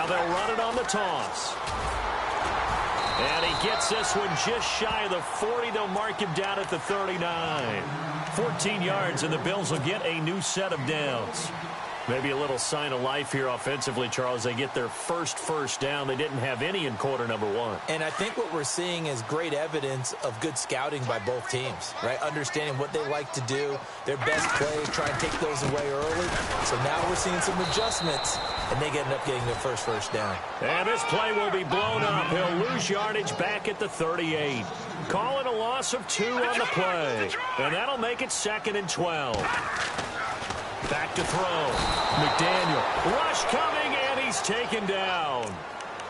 Now they'll run it on the toss. And he gets this one just shy of the 40. They'll mark him down at the 39. 14 yards, and the Bills will get a new set of downs. Maybe a little sign of life here offensively, Charles. They get their first down. They didn't have any in quarter number one. And I think what we're seeing is great evidence of good scouting by both teams, right? Understanding what they like to do, their best plays, try and take those away early. So now we're seeing some adjustments, and they end up getting their first down. And this play will be blown up. He'll lose yardage back at the 38. Call it a loss of 2 on the play. And that'll make it 2nd and 12. Back to throw. McDaniel. Rush coming, and he's taken down.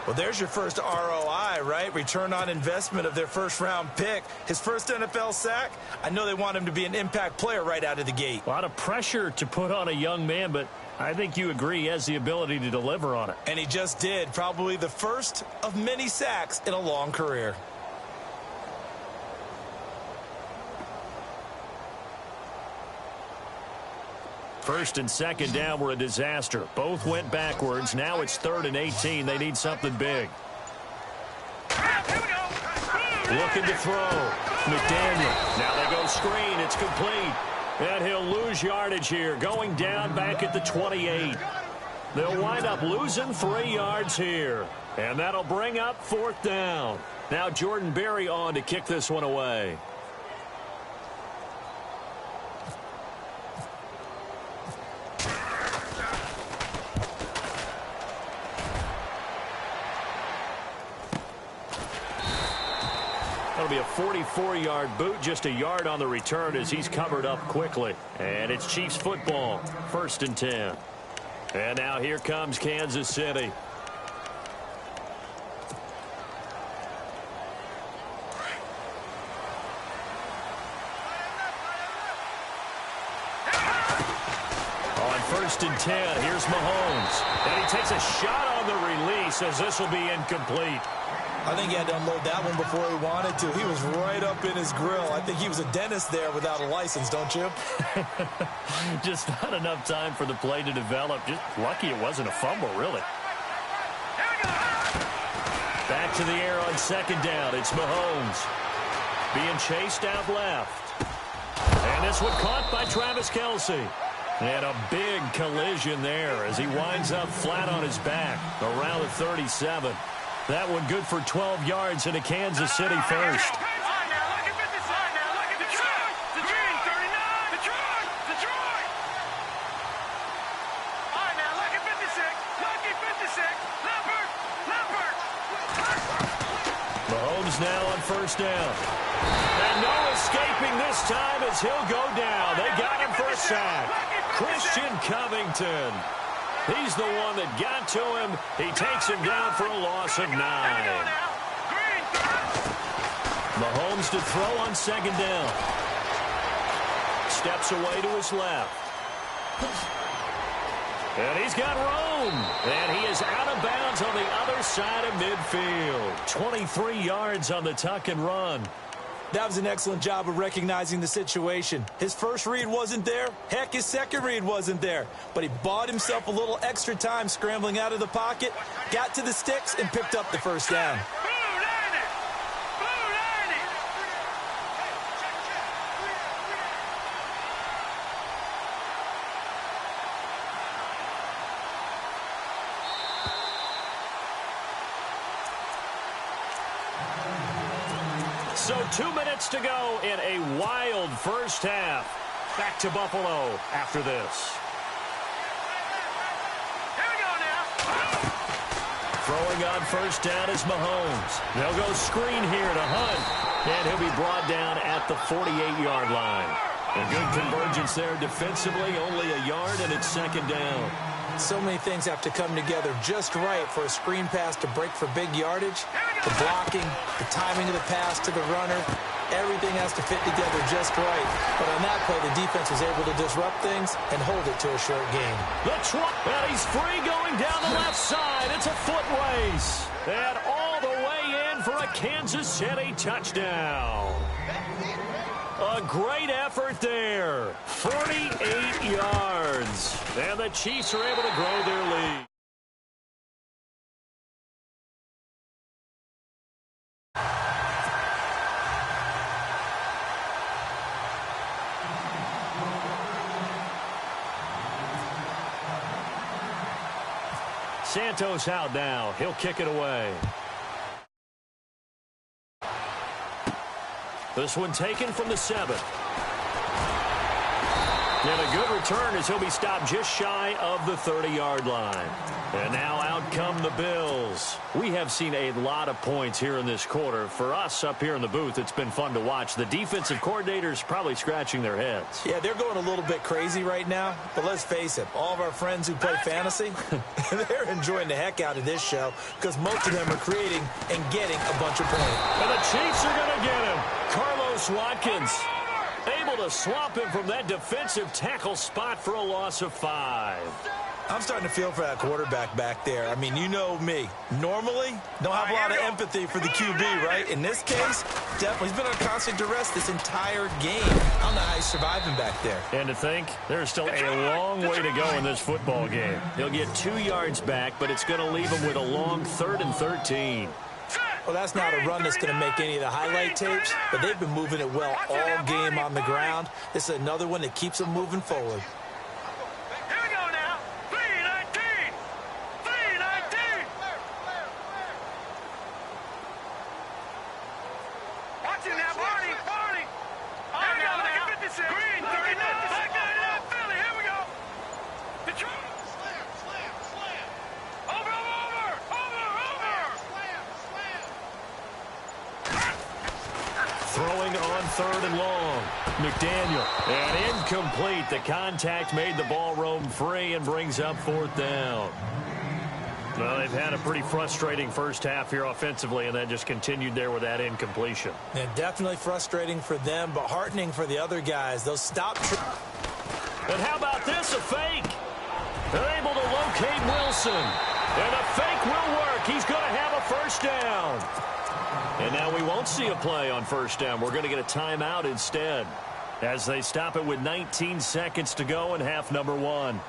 Well, there's your first ROI, right? Return on investment of their first-round pick. His first NFL sack. I know they want him to be an impact player right out of the gate. A lot of pressure to put on a young man, but I think you agree he has the ability to deliver on it. And he just did. Probably the first of many sacks in a long career. First and second down were a disaster. Both went backwards. Now it's 3rd and 18. They need something big. Looking to throw. McDaniel. Now they go screen. It's complete. And he'll lose yardage here. Going down back at the 28. They'll wind up losing 3 yards here. And that'll bring up 4th down. Now Jordan Berry on to kick this one away. That'll be a 44-yard boot, just a yard on the return as he's covered up quickly. And it's Chiefs football, 1st and 10. And now here comes Kansas City. On 1st and 10, here's Mahomes. And he takes a shot on the release as this will be incomplete. I think he had to unload that one before he wanted to. He was right up in his grill. I think he was a dentist there without a license, don't you? Just not enough time for the play to develop. Just lucky it wasn't a fumble, really. Back to the air on 2nd down. It's Mahomes. Being chased out left. And this one caught by Travis Kelce. And a big collision there as he winds up flat on his back around the 37. That one good for 12 yards and a Kansas City first. Mahomes now on 1st down. And no escaping this time as he'll go down. They got him for a sack. Christian Covington. He's the one that got to him. He takes him down for a loss of 9. Mahomes to throw on 2nd down. Steps away to his left. And he's got room. And he is out of bounds on the other side of midfield. 23 yards on the tuck and run. That was an excellent job of recognizing the situation. His first read wasn't there. Heck, his second read wasn't there. But he bought himself a little extra time scrambling out of the pocket, got to the sticks, and picked up the 1st down. So 2 minutes to go in a wild first half. Back to Buffalo after this. Here we go now. Throwing on 1st down is Mahomes. They'll go screen here to Hunt. And he'll be brought down at the 48-yard line. A good convergence there defensively. Only a yard and it's 2nd down. So many things have to come together just right for a screen pass to break for big yardage. The blocking, the timing of the pass to the runner, everything has to fit together just right. But on that play, the defense was able to disrupt things and hold it to a short game. And he's free going down the left side. It's a foot race. And all the way in for a Kansas City touchdown. A great effort there. 48 yards. And the Chiefs are able to grow their lead. Santos out now. He'll kick it away. This one taken from the 7. And a good return as he'll be stopped just shy of the 30-yard line. And now out come the Bills. We have seen a lot of points here in this quarter. For us up here in the booth, it's been fun to watch. The defensive coordinators probably scratching their heads. Yeah, they're going a little bit crazy right now. But let's face it, all of our friends who play fantasy, they're enjoying the heck out of this show because most of them are creating and getting a bunch of points. And the Chiefs are going to get him. Carlos Watkins able to swap him from that defensive tackle spot for a loss of 5. I'm starting to feel for that quarterback back there. I mean, you know me. Normally, don't have a lot of empathy for the QB, right? In this case, definitely. He's been on constant duress this entire game. I don't know how he's surviving back there. And to think, there's still a long way to go in this football game. He'll get 2 yards back, but it's going to leave him with a long 3rd and 13. Well, that's not a run that's going to make any of the highlight tapes, but they've been moving it well all game on the ground. This is another one that keeps them moving forward. Here we go now. 3-19. 3-19. Watching that, Barney. Barney. Here we go now. 56. Green, 39. Philly, here we go. Detroit. Slam. Over. Throwing on 3rd and long. McDaniel. And incomplete. The contact made the ball roam free and brings up 4th down. Well, they've had a pretty frustrating first half here offensively, and then just continued there with that incompletion. And definitely frustrating for them, but heartening for the other guys. Those stop. And how about this? A fake. They're able to locate Wilson. And a fake will work. He's going to have a first down. And now we won't see a play on first down. We're going to get a timeout instead as they stop it with 19 seconds to go in half number 1.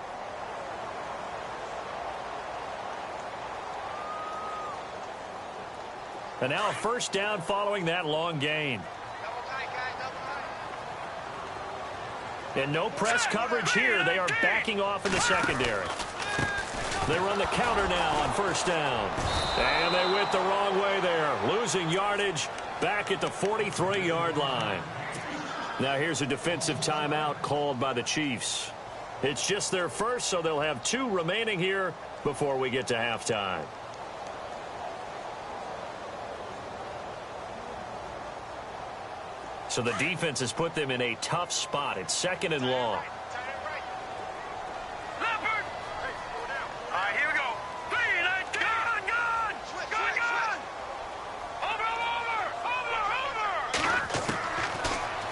And now a first down following that long gain. And no press coverage here. They are backing off in the secondary. They run the counter now on first down. And they went the wrong way there. Losing yardage back at the 43-yard line. Now here's a defensive timeout called by the Chiefs. It's just their first, so they'll have 2 remaining here before we get to halftime. So the defense has put them in a tough spot. It's 2nd and long.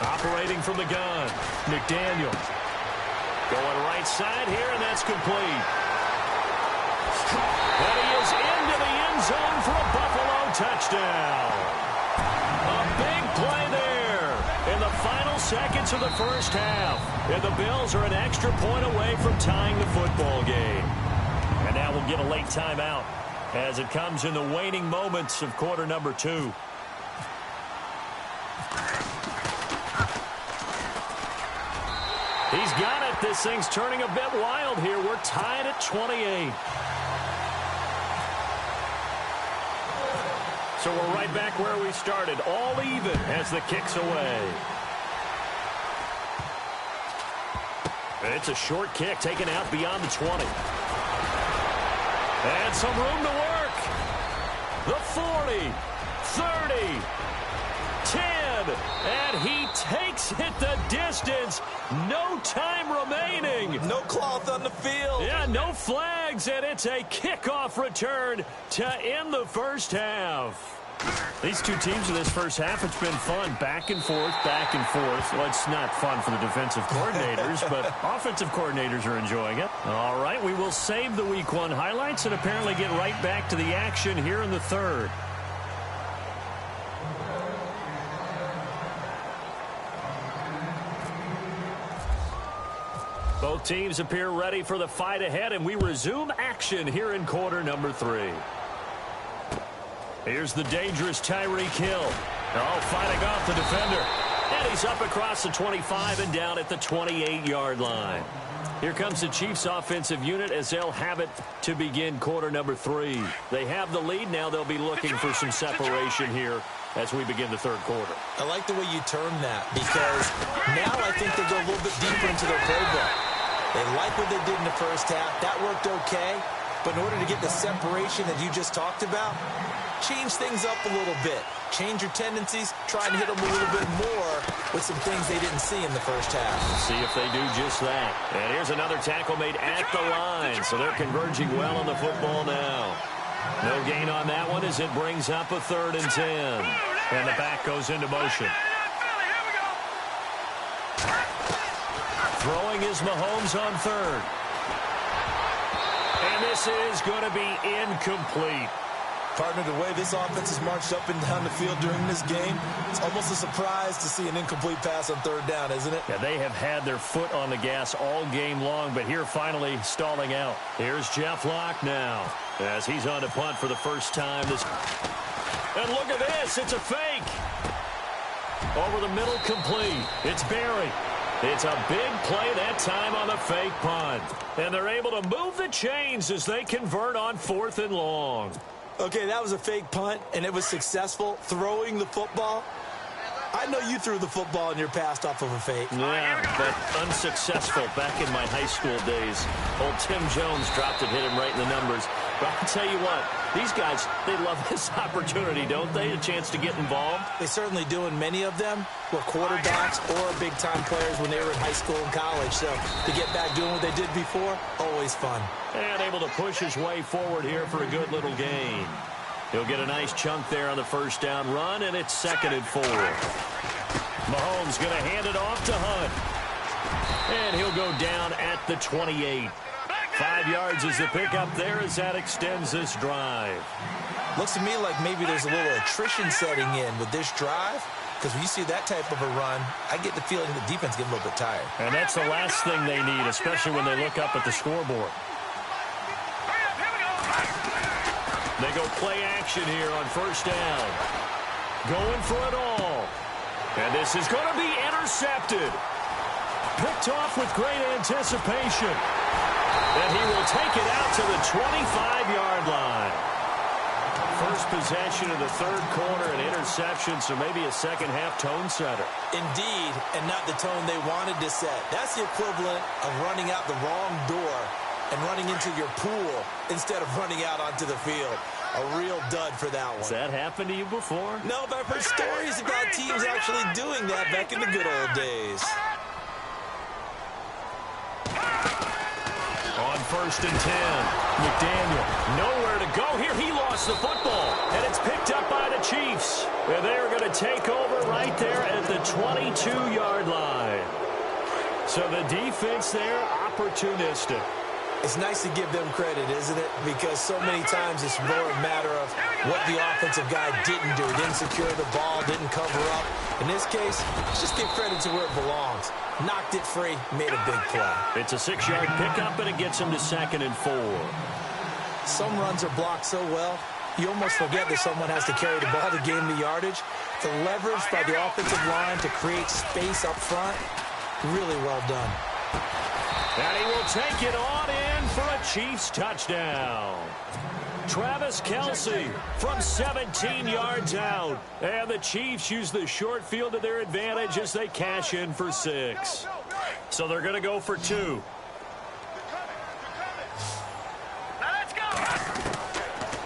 Operating from the gun, McDaniel. Going right side here, and that's complete. And he is into the end zone for a Buffalo touchdown. A big play there in the final seconds of the first half. And the Bills are an extra point away from tying the football game. And now we'll get a late timeout as it comes in the waning moments of quarter number 2. He's got it. This thing's turning a bit wild here. We're tied at 28. So we're right back where we started. All even as the kick's away. It's a short kick taken out beyond the 20. And some room to work. The 40, 30, 10, and he takes it the distance. No time remaining. No cloth on the field. Yeah, no flags, and it's a kickoff return to end the first half. These two teams in this first half, it's been fun. Back and forth, back and forth. Well, it's not fun for the defensive coordinators, but offensive coordinators are enjoying it. All right, we will save the Week 1 highlights and apparently get right back to the action here in the third. Both teams appear ready for the fight ahead, and we resume action here in quarter number 3. Here's the dangerous Tyreek Hill. Oh, fighting off the defender. And he's up across the 25 and down at the 28-yard line. Here comes the Chiefs offensive unit as they'll have it to begin quarter number 3. They have the lead. Now they'll be looking for some separation here as we begin the third quarter. I like the way you termed that because now I think they go a little bit deeper into their playbook. They like what they did in the first half. That worked okay. But in order to get the separation that you just talked about, change things up a little bit. Change your tendencies. Try and hit them a little bit more with some things they didn't see in the first half. See if they do just that. And here's another tackle made at the line. So they're converging well on the football now. No gain on that one as it brings up a 3rd and 10. And the back goes into motion. Throwing is Mahomes on 3rd. And this is going to be incomplete. Partner, the way this offense has marched up and down the field during this game, it's almost a surprise to see an incomplete pass on 3rd down, isn't it? Yeah, they have had their foot on the gas all game long, but here finally stalling out. Here's Jeff Locke now as he's on to punt for the first time. And look at this. It's a fake. Over the middle, complete. It's Barry. It's a big play that time on the fake punt. And they're able to move the chains as they convert on 4th and long. Okay, that was a fake punt, and it was successful throwing the football. I know you threw the football in your pass off of a fake. Yeah, but unsuccessful back in my high school days. Old Tim Jones dropped it, hit him right in the numbers. But I'll tell you what, these guys, they love this opportunity, don't they? A chance to get involved. They certainly do, and many of them were quarterbacks or big-time players when they were in high school and college. So to get back doing what they did before, always fun. And able to push his way forward here for a good little gain. He'll get a nice chunk there on the first down run, and it's 2nd and 4. Mahomes going to hand it off to Hunt. And he'll go down at the 28. 5 yards is the pickup there as that extends this drive. Looks to me like maybe there's a little attrition setting in with this drive, because when you see that type of a run, I get the feeling the defense gets a little bit tired. And that's the last thing they need, especially when they look up at the scoreboard. They go play action here on 1st down. Going for it all. And this is going to be intercepted. Picked off with great anticipation. And he will take it out to the 25-yard line. First possession of the 3rd quarter, an interception, so maybe a second-half tone setter. Indeed, and not the tone they wanted to set. That's the equivalent of running out the wrong door and running into your pool instead of running out onto the field. A real dud for that one. Has that happened to you before? No, but I've heard stories about teams actually doing that back in the good old days. On 1st and 10, McDaniel nowhere to go here. He lost the football, and it's picked up by the Chiefs. And they're going to take over right there at the 22-yard line. So the defense there, opportunistic. It's nice to give them credit, isn't it? Because so many times it's more a matter of what the offensive guy didn't do. Didn't secure the ball, didn't cover up. In this case, just give credit to where it belongs. Knocked it free, made a big play. It's a 6-yard pickup, and it gets him to 2nd and 4. Some runs are blocked so well, you almost forget that someone has to carry the ball to gain the yardage. The leverage by the offensive line to create space up front, really well done. And he will take it on in for a Chiefs touchdown. Travis Kelce from 17 yards out. And the Chiefs use the short field to their advantage as they cash in for 6. So they're going to go for 2.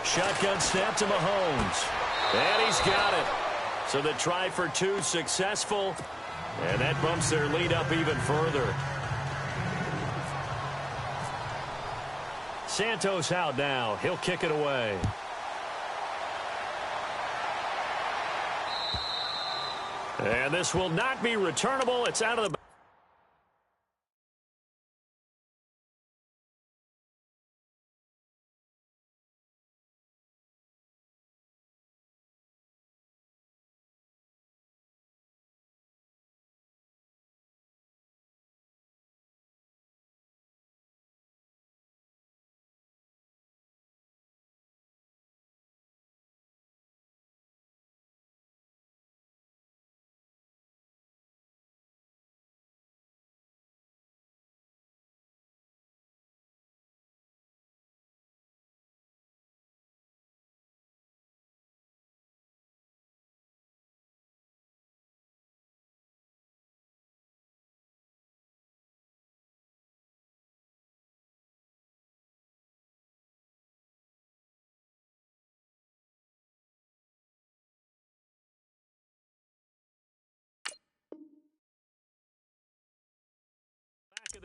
Shotgun snap to Mahomes. And he's got it. So the try for 2 successful. And that bumps their lead up even further. Santos out now. He'll kick it away. And this will not be returnable. It's out of the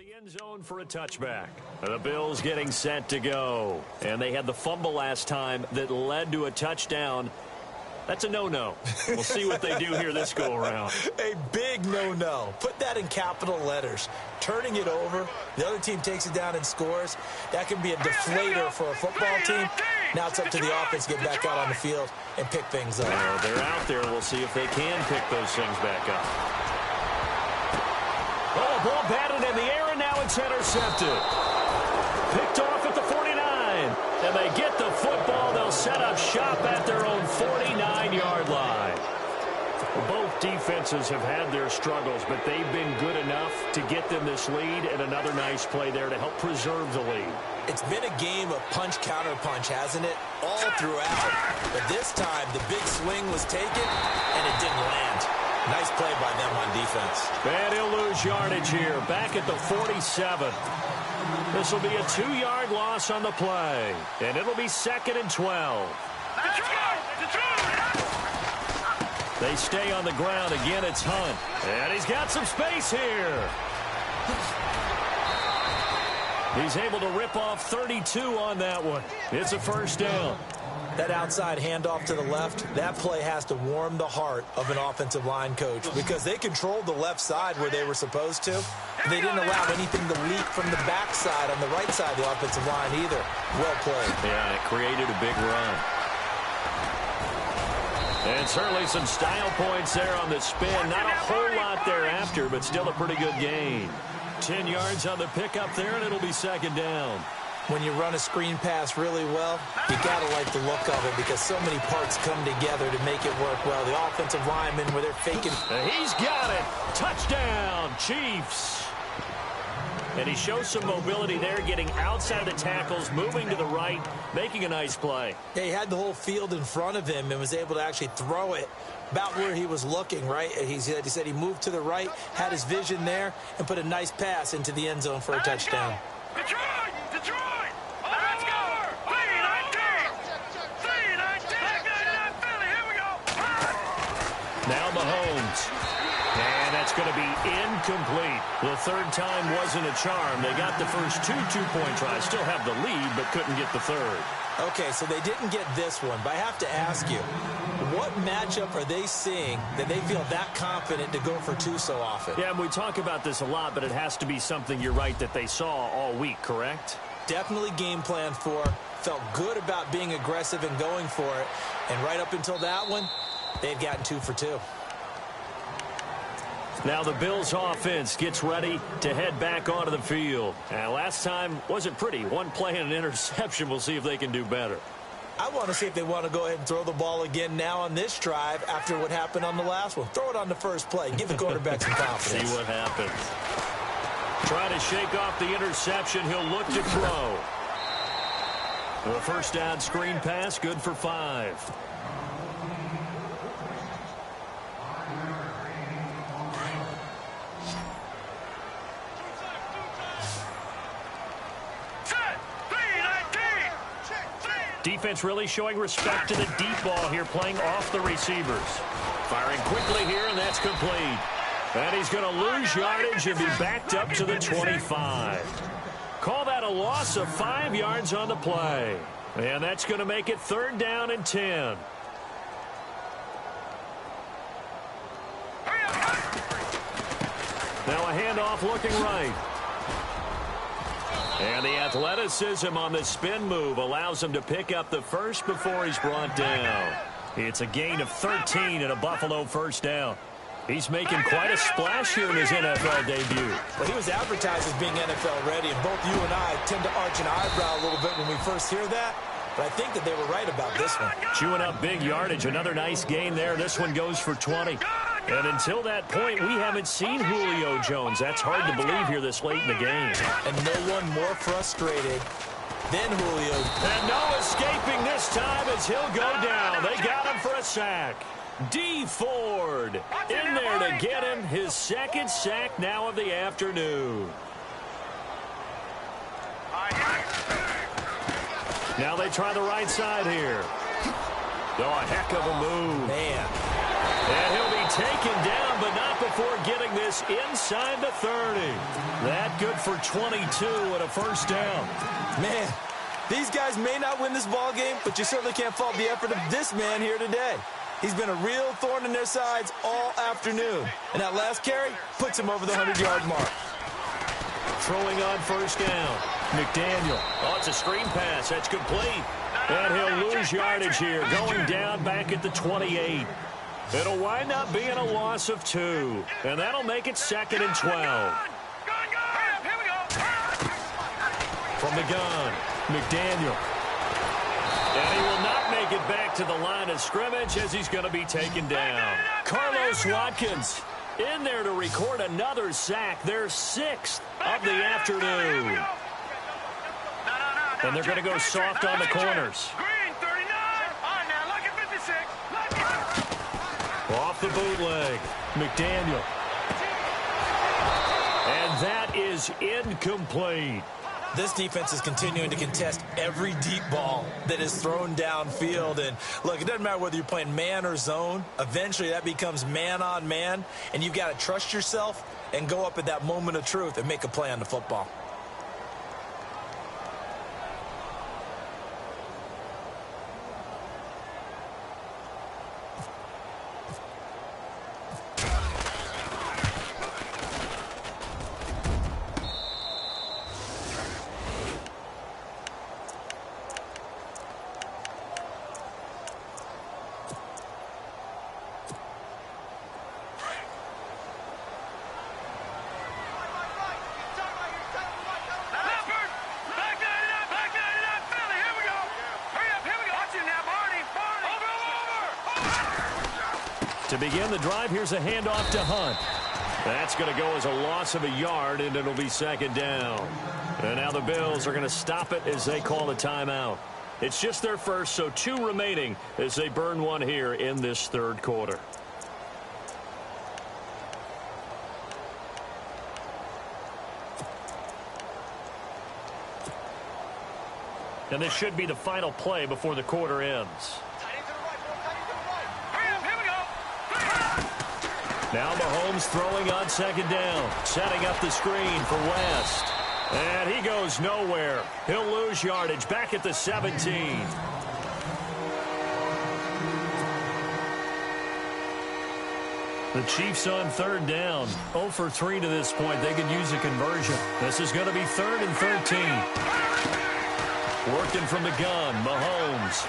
the end zone for a touchback. The Bills getting set to go. And they had the fumble last time that led to a touchdown. That's a no-no. We'll see what they do here this go-around. A big no-no. Put that in capital letters. Turning it over, the other team takes it down and scores. That can be a deflator for a football team. Now it's up to the offense to get back out on the field and pick things up. Well, they're out there. We'll see if they can pick those things back up. Oh, ball batted in the air, and now it's intercepted. Picked off at the 49. And they get the football. They'll set up shop at their own 49-yard line. Both defenses have had their struggles, but they've been good enough to get them this lead, and another nice play there to help preserve the lead. It's been a game of punch-counter-punch, hasn't it? All throughout. But this time, the big swing was taken, and it didn't land. Nice play by them on defense. And he'll lose yardage here, back at the 47. This will be a 2-yard loss on the play, and it'll be 2nd and 12. They stay on the ground. Again, it's Hunt. And he's got some space here. He's able to rip off 32 on that one. It's a first down. That outside handoff to the left, that play has to warm the heart of an offensive line coach because they controlled the left side where they were supposed to. They didn't allow anything to leak from the backside on the right side of the offensive line either. Well played. Yeah, it created a big run. And certainly some style points there on the spin. Not a whole lot thereafter, but still a pretty good gain. 10 yards on the pickup there, and it'll be 2nd down. When you run a screen pass really well, you got to like the look of it because so many parts come together to make it work well. The offensive linemen, where they're faking. He's got it. Touchdown, Chiefs. And he shows some mobility there, getting outside the tackles, moving to the right, making a nice play. Yeah, he had the whole field in front of him and was able to actually throw it about where he was looking, right? He said he moved to the right, had his vision there, and put a nice pass into the end zone for a touchdown. Detroit! Let's go! 3-19! Philly, here we go! Now Mahomes. And that's going to be incomplete. The third time wasn't a charm. They got the first 2 two-point tries. Still have the lead, but couldn't get the third. Okay, so they didn't get this one, but I have to ask you, what matchup are they seeing that they feel that confident to go for 2 so often? Yeah, and we talk about this a lot, but it has to be something, you're right, that they saw all week, correct? Definitely game plan for, felt good about being aggressive and going for it, and right up until that one, they had gotten 2 for 2. Now the Bills offense gets ready to head back onto the field. And last time wasn't pretty. One play and an interception. We'll see if they can do better. I want to see if they want to go ahead and throw the ball again now on this drive after what happened on the last one. Throw it on the first play. Give the quarterback some confidence. See what happens. Try to shake off the interception. He'll look to throw. The first down screen pass, good for 5. Defense really showing respect to the deep ball here, playing off the receivers. Firing quickly here, and that's complete. And he's going to lose yardage and be backed up to the 25. Call that a loss of 5 yards on the play. And that's going to make it 3rd down and 10. Now a handoff looking right. And the athleticism on the spin move allows him to pick up the first before he's brought down. It's a gain of 13 and a Buffalo first down. He's making quite a splash here in his NFL debut. Well, he was advertised as being NFL ready, and both you and I tend to arch an eyebrow a little bit when we first hear that. But I think that they were right about this one. Chewing up big yardage. Another nice gain there. This one goes for 20. And until that point, we haven't seen Julio Jones. That's hard to believe here this late in the game. And no one more frustrated than Julio. And no escaping this time as he'll go down. They got him for a sack. D. Ford in there to get him his 2nd sack now of the afternoon. Now they try the right side here. Oh, a heck of a move. Man. And he'll be taken down, but not not before getting this inside the 30. That good for 22 and a first down. Man, these guys may not win this ball game, but you certainly can't fault the effort of this man here today. He's been a real thorn in their sides all afternoon. And that last carry puts him over the 100-yard mark. Throwing on first down. McDaniel. Oh, it's a screen pass. That's complete. And he'll lose yardage here, going down back at the 28. It'll wind up being a loss of 2. And that'll make it 2nd and 12. From the gun, McDaniel. And he will not make it back to the line of scrimmage as he's going to be taken down. Carlos Watkins in there to record another sack, their 6th of the afternoon. And they're going to go soft on the corners. Off the bootleg, McDaniel. And that is incomplete. This defense is continuing to contest every deep ball that is thrown downfield. And, look, it doesn't matter whether you're playing man or zone. Eventually, that becomes man-on-man, and you've got to trust yourself and go up at that moment of truth and make a play on the football. To begin the drive, here's a handoff to Hunt. That's going to go as a loss of a yard, and it'll be 2nd down. And now the Bills are going to stop it as they call the timeout. It's just their first, so 2 remaining as they burn one here in this 3rd quarter. And this should be the final play before the quarter ends. Now Mahomes throwing on 2nd down, setting up the screen for West. And he goes nowhere. He'll lose yardage back at the 17. The Chiefs on 3rd down. 0 for 3 to this point. They could use a conversion. This is going to be 3rd and 13. Working from the gun, Mahomes.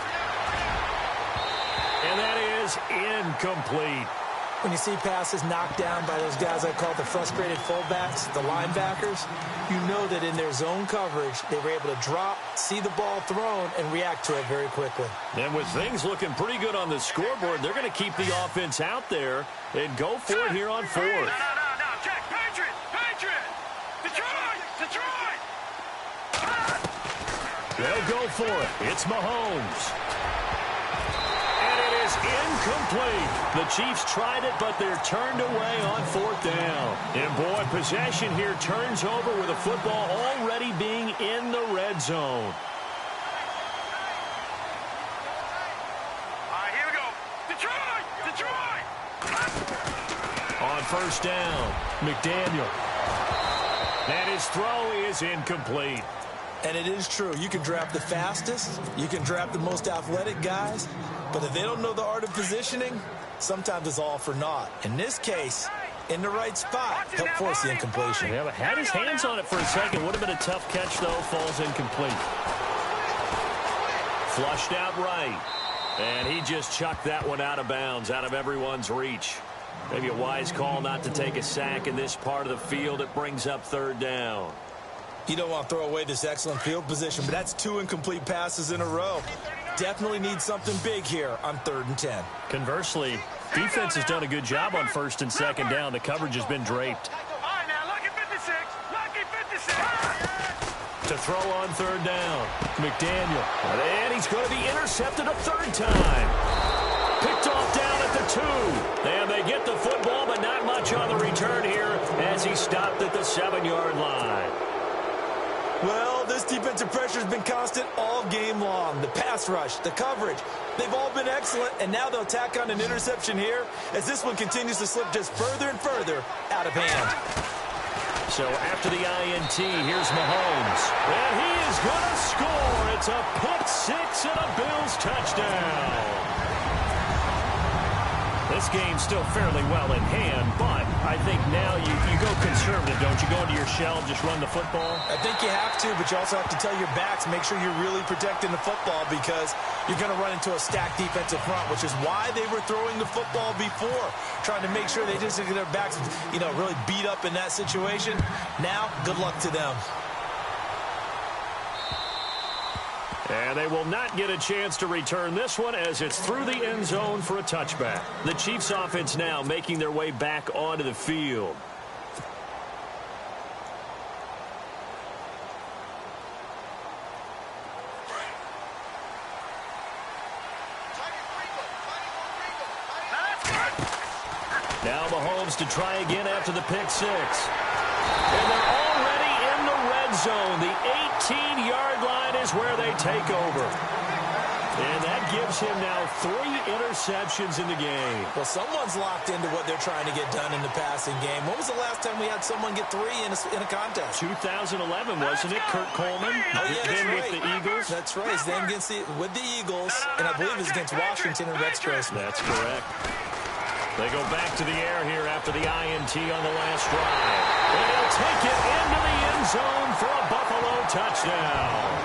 And that is incomplete. When you see passes knocked down by those guys I call the frustrated fullbacks, the linebackers, you know that in their zone coverage, they were able to drop, see the ball thrown, and react to it very quickly. And with things looking pretty good on the scoreboard, they're going to keep the offense out there and go for it here on 4th. No. Check. Patriot. Detroit. They'll go for it. It's Mahomes. Incomplete. The Chiefs tried it, but they're turned away on 4th down. And, boy, possession here turns over with the football already being in the red zone. All right, here we go. Detroit! On 1st down, McDaniel. And his throw is incomplete. And it is true. You can draft the fastest. You can draft the most athletic guys. But if they don't know the art of positioning, sometimes it's all for naught. In this case, in the right spot, help force the incompletion. Yeah, but had his hands on it for a second. Would have been a tough catch, though. Falls incomplete. Flushed out right. And he just chucked that one out of bounds, out of everyone's reach. Maybe a wise call not to take a sack in this part of the field. It brings up 3rd down. You don't want to throw away this excellent field position, but that's 2 incomplete passes in a row. Definitely need something big here on 3rd and 10. Conversely, defense has done a good job on 1st and 2nd down. The coverage has been draped. All right, now, lucky 56. To throw on 3rd down, McDaniel. And he's going to be intercepted a 3rd time. Picked off down at the 2. And they get the football, but not much on the return here as he stopped at the 7-yard line. Well, this defensive pressure has been constant all game long. The pass rush, the coverage, they've all been excellent, and now they'll tack on an interception here as this one continues to slip just further and further out of hand. So after the INT, here's Mahomes. And he is going to score. It's a pick six and a Bills touchdown. This game's still fairly well in hand, but I think now you go conservative, don't you? Go into your shell, just run the football? I think you have to, but you also have to tell your backs, make sure you're really protecting the football because you're going to run into a stacked defensive front, which is why they were throwing the football before, trying to make sure they just get their backs, really beat up in that situation. Now, good luck to them. And they will not get a chance to return this one as it's through the end zone for a touchback. The Chiefs offense now making their way back onto the field. Now Mahomes to try again after the pick six. And they're already in the red zone. The 18-yard line is where they take over. And that gives him now 3 interceptions in the game. Well, someone's locked into what they're trying to get done in the passing game. When was the last time we had someone get 3 in a contest? 2011, wasn't it? Kurt Coleman. Oh, yeah, that's then right. With the Eagles. That's right. He's then with the Eagles, and I believe it's against Washington and Rex Grossman. That's correct. They go back to the air here after the INT on the last drive. And he'll take it into the end zone for a Buffalo touchdown.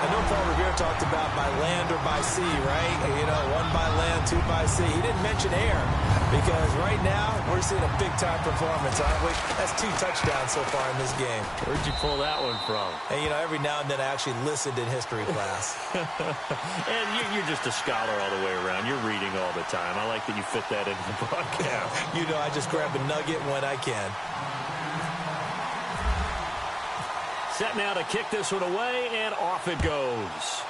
I know Paul Revere talked about by land or by sea, right? 1 by land, 2 by sea. He didn't mention air because right now we're seeing a big-time performance, aren't we? That's 2 touchdowns so far in this game. Where'd you pull that one from? And, every now and then I actually listened in history class. And you're just a scholar all the way around. You're reading all the time. I like that you fit that into the broadcast. I just grab a nugget when I can. Set now to kick this one away, and off it goes.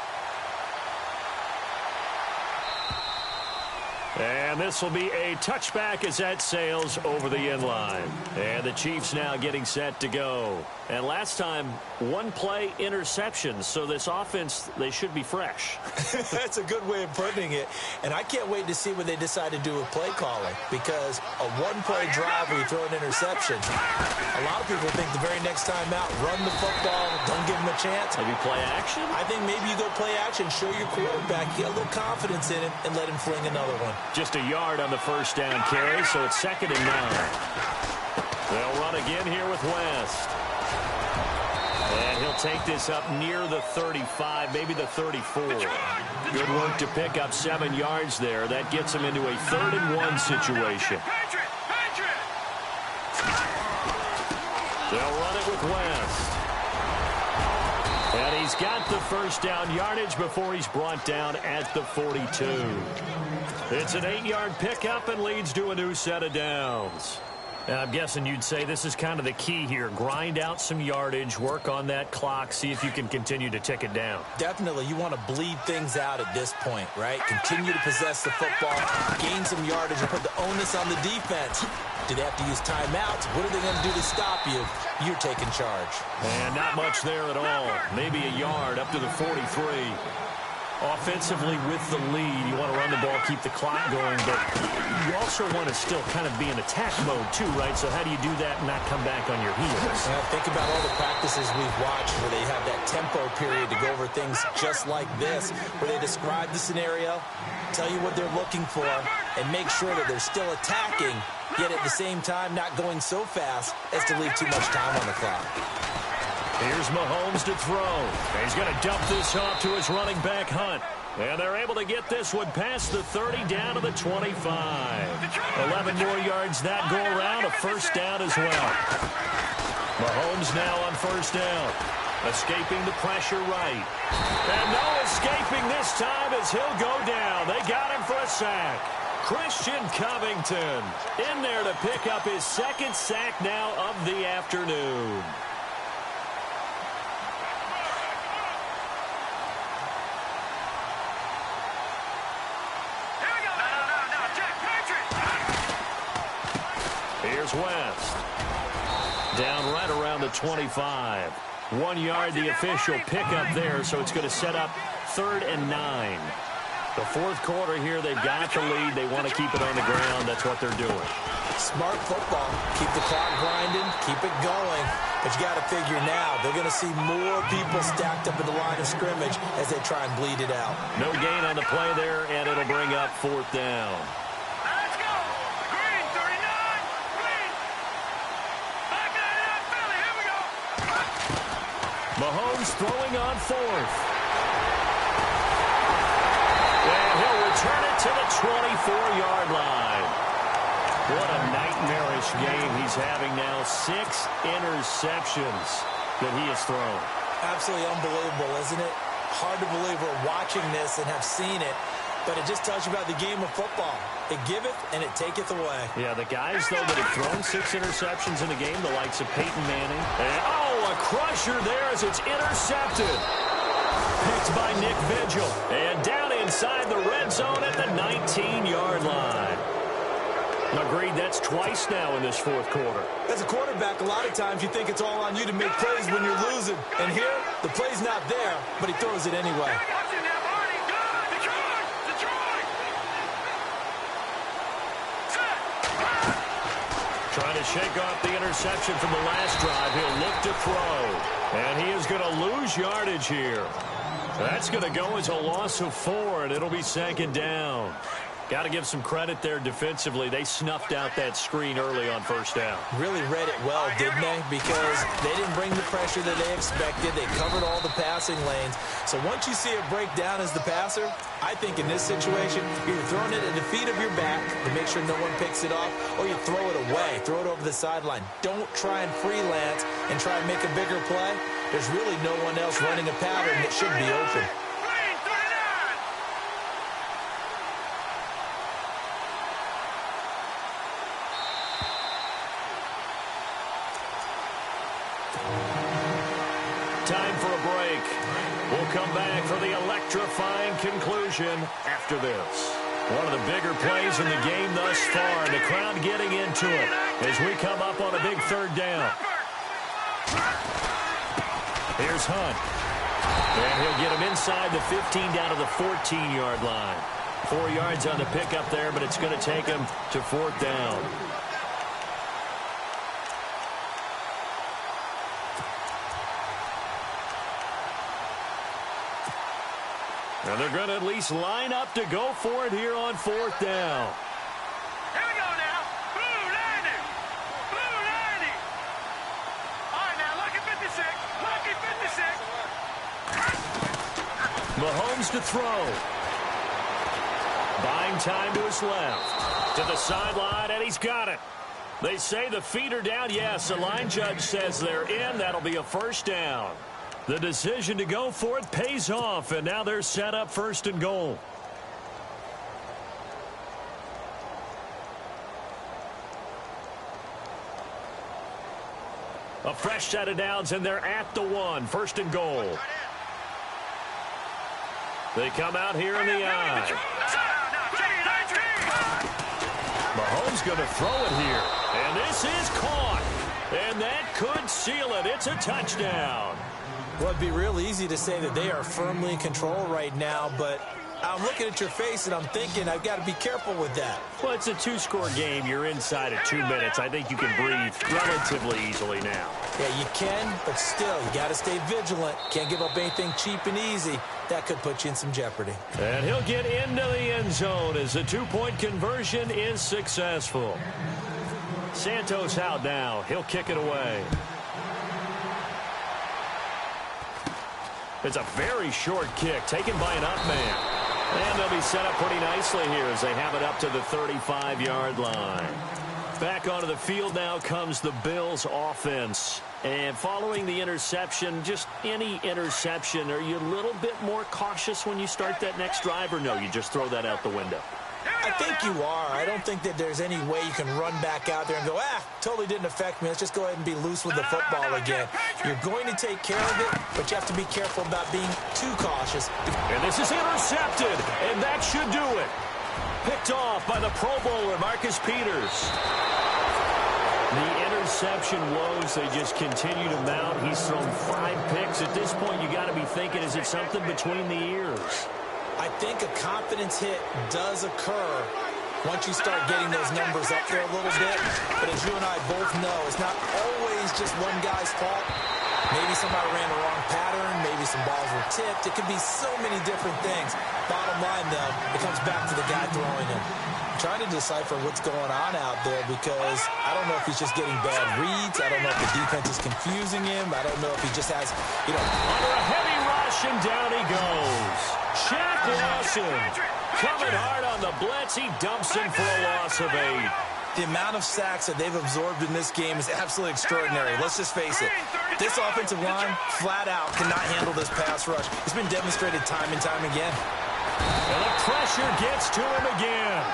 And this will be a touchback as that sails over the end line. And the Chiefs now getting set to go. And last time, 1-play interception. So this offense, they should be fresh. That's a good way of putting it. And I can't wait to see what they decide to do with play calling. Because a 1-play drive where you throw an interception, a lot of people think the very next time out, run the football, don't give them a chance. Maybe play action? I think maybe you go play action, show your quarterback, get a little confidence in him, and let him fling another one. Just a yard on the first down carry, so it's 2nd and 9. They'll run again here with West. And he'll take this up near the 35, maybe the 34. Good work to pick up 7 yards there. That gets him into a 3rd and 1 situation. They'll run it with West. And he's got the first down yardage before he's brought down at the 42. It's an 8-yard pickup and leads to a new set of downs. And I'm guessing you'd say this is kind of the key here. Grind out some yardage, work on that clock, see if you can continue to tick it down. Definitely. You want to bleed things out at this point, right? Continue to possess the football, gain some yardage, and put the onus on the defense. Do they have to use timeouts? What are they going to do to stop you? You're taking charge. And not much there at all. Maybe a yard up to the 43. Offensively with the lead, you want to run the ball, keep the clock going, but you also want to still kind of be in attack mode too, right? So how do you do that and not come back on your heels? Think about all the practices we've watched where they have that tempo period to go over things just like this, where they describe the scenario, tell you what they're looking for, and make sure that they're still attacking, yet at the same time not going so fast as to leave too much time on the clock. Here's Mahomes to throw. He's going to dump this off to his running back, Hunt. And they're able to get this one past the 30 down to the 25. 11 more yards that go around, a first down as well. Mahomes now on first down. Escaping the pressure right. And no escaping this time as he'll go down. They got him for a sack. Christian Covington in there to pick up his 2nd sack now of the afternoon. Here's West. Down right around the 25. 1 yard, the official pickup there, so it's going to set up 3rd and 9. The fourth quarter here, they've got the lead. They want to keep it on the ground. That's what they're doing. Smart football. Keep the clock grinding, keep it going. But you got to figure now, they're going to see more people stacked up at the line of scrimmage as they try and bleed it out. No gain on the play there, and it'll bring up 4th down. Let's go. Green, 39. Green. Back at it up, Philly. Here we go. Mahomes throwing on 4th. And he'll return it to the 24-yard line. What a nightmarish game he's having now. 6 interceptions that he has thrown. Absolutely unbelievable, isn't it? Hard to believe we're watching this and have seen it, but it just tells you about the game of football. It giveth and it taketh away. Yeah, the guys, though, that have thrown 6 interceptions in a game, the likes of Peyton Manning. And, a crusher there as it's intercepted. Picked by Nick Vigil. And down inside the red zone at the 19-yard line. Agreed, that's twice now in this fourth quarter. As a quarterback, a lot of times you think it's all on you to make plays when you're losing. And here, the play's not there, but he throws it anyway. Trying to shake off the interception from the last drive. He'll look to throw. And he is going to lose yardage here. That's going to go as a loss of 4, and it'll be 2nd down. Got to give some credit there defensively. They snuffed out that screen early on 1st down. Really read it well, didn't they? Because they didn't bring the pressure that they expected. They covered all the passing lanes. So once you see it break down as the passer, I think in this situation, you're throwing it at the feet of your back to make sure no one picks it off, or you throw it away, throw it over the sideline. Don't try and freelance and try and make a bigger play. There's really no one else running a pattern that should be open. Time for a break. We'll come back for the electrifying conclusion after this. One of the bigger plays in the game thus far. The crowd getting into it as we come up on a big 3rd down. Here's Hunt. And he'll get him inside the 15 down to the 14-yard line. 4 yards on the pickup there, but it's going to take him to 4th down. And they're going to at least line up to go for it here on 4th down. Here we go now. Blue 90. Blue 90. All right, now, lucky 56. Lucky 56. Mahomes to throw. Buying time to his left. To the sideline, and he's got it. They say the feet are down. Yes, the line judge says they're in. That'll be a 1st down. The decision to go for it pays off, and now they're set up 1st and goal. A fresh set of downs, and they're at the 1. 1st and goal. They come out here in the eye. Mahomes going to throw it here, and this is caught. And that could seal it. It's a touchdown. Well, it'd be real easy to say that they are firmly in control right now, but I'm looking at your face and I'm thinking I've got to be careful with that. Well, it's a 2-score game. You're inside of 2 minutes. I think you can breathe relatively easily now. Yeah, you can, but still, you got to stay vigilant. Can't give up anything cheap and easy. That could put you in some jeopardy. And he'll get into the end zone as the 2-point conversion is successful. Santos out now. He'll kick it away. It's a very short kick taken by an up man. And they'll be set up pretty nicely here as they have it up to the 35-yard line. Back onto the field now comes the Bills offense. And following the interception, just any interception, are you a little bit more cautious when you start that next drive, or no, you just throw that out the window? I think you are. I don't think that there's any way you can run back out there and go, totally didn't affect me. Let's just go ahead and be loose with the football again. You're going to take care of it, but you have to be careful about being too cautious. And this is intercepted, and that should do it. Picked off by the Pro Bowler, Marcus Peters. The interception woes, they just continue to mount. He's thrown 5 picks. At this point, you got to be thinking, is it something between the ears? I think a confidence hit does occur once you start getting those numbers up there a little bit. But as you and I both know, it's not always just one guy's fault. Maybe somebody ran the wrong pattern. Maybe some balls were tipped. It could be so many different things. Bottom line, though, it comes back to the guy throwing it. I'm trying to decipher what's going on out there because I don't know if he's just getting bad reads. I don't know if the defense is confusing him. I don't know if he just has, under a heavy rush, and down he goes. Shaq Lawson coming hard on the blitz. He dumps him for a loss of 8. The amount of sacks that they've absorbed in this game is absolutely extraordinary. Let's just face it. This offensive line, flat out, cannot handle this pass rush. It's been demonstrated time and time again. And the pressure gets to him again.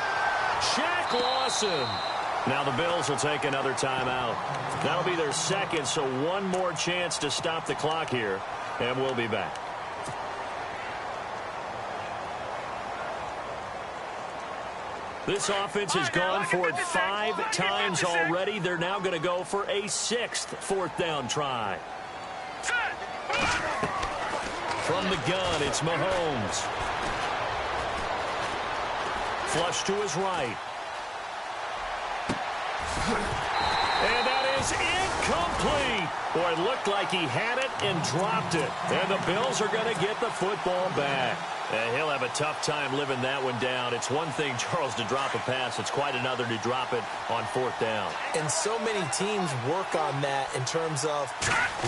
Shaq Lawson. Now the Bills will take another timeout. That'll be their second, so one more chance to stop the clock here, and we'll be back. This offense has gone for it 5 times already. They're now going to go for a 6th fourth down try. From the gun, it's Mahomes. Flush to his right. And that is incomplete. Boy, it looked like he had it and dropped it. And the Bills are going to get the football back. And he'll have a tough time living that one down. It's one thing, Charles, to drop a pass. It's quite another to drop it on 4th down. And so many teams work on that in terms of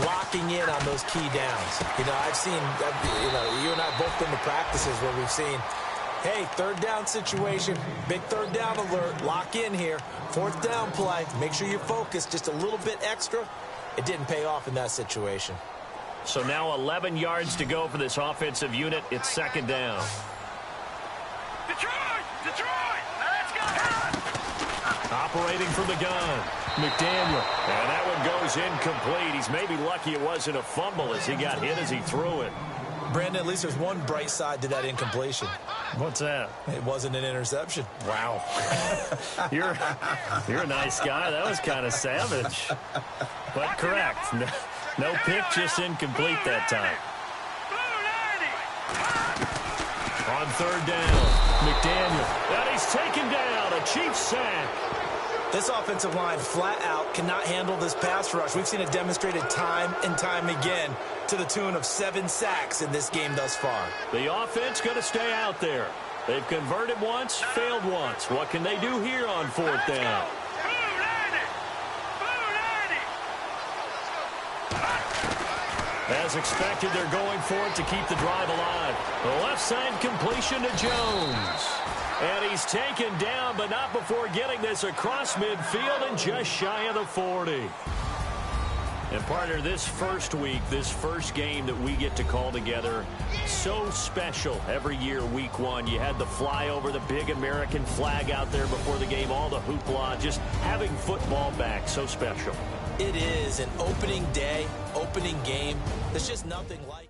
locking in on those key downs. I've seen, you and I both been to practices where we've seen, hey, 3rd down situation, big 3rd down alert, lock in here. 4th down play, make sure you're focused just a little bit extra. It didn't pay off in that situation. So now 11 yards to go for this offensive unit. It's 2nd down. Detroit! Let's go! Operating from the gun, McDaniel. And that one goes incomplete. He's maybe lucky it wasn't a fumble as he got hit as he threw it. Brandon, at least there's one bright side to that incompletion. What's that? It wasn't an interception. Wow. You're a nice guy. That was kind of savage. But correct. No pick, just incomplete that time. On 3rd down, McDaniel. And he's taken down. A Chiefs sack. This offensive line flat out cannot handle this pass rush. We've seen it demonstrated time and time again to the tune of 7 sacks in this game thus far. The offense going to stay out there. They've converted once, failed once. What can they do here on 4th down? As expected, they're going for it to keep the drive alive. The left side completion to Jones. And he's taken down, but not before getting this across midfield and just shy of the 40. And partner, this first week, this first game that we get to call together, so special every year, week 1. You had the flyover, the big American flag out there before the game, all the hoopla, just having football back, so special. It is an opening day, opening game. There's just nothing like it.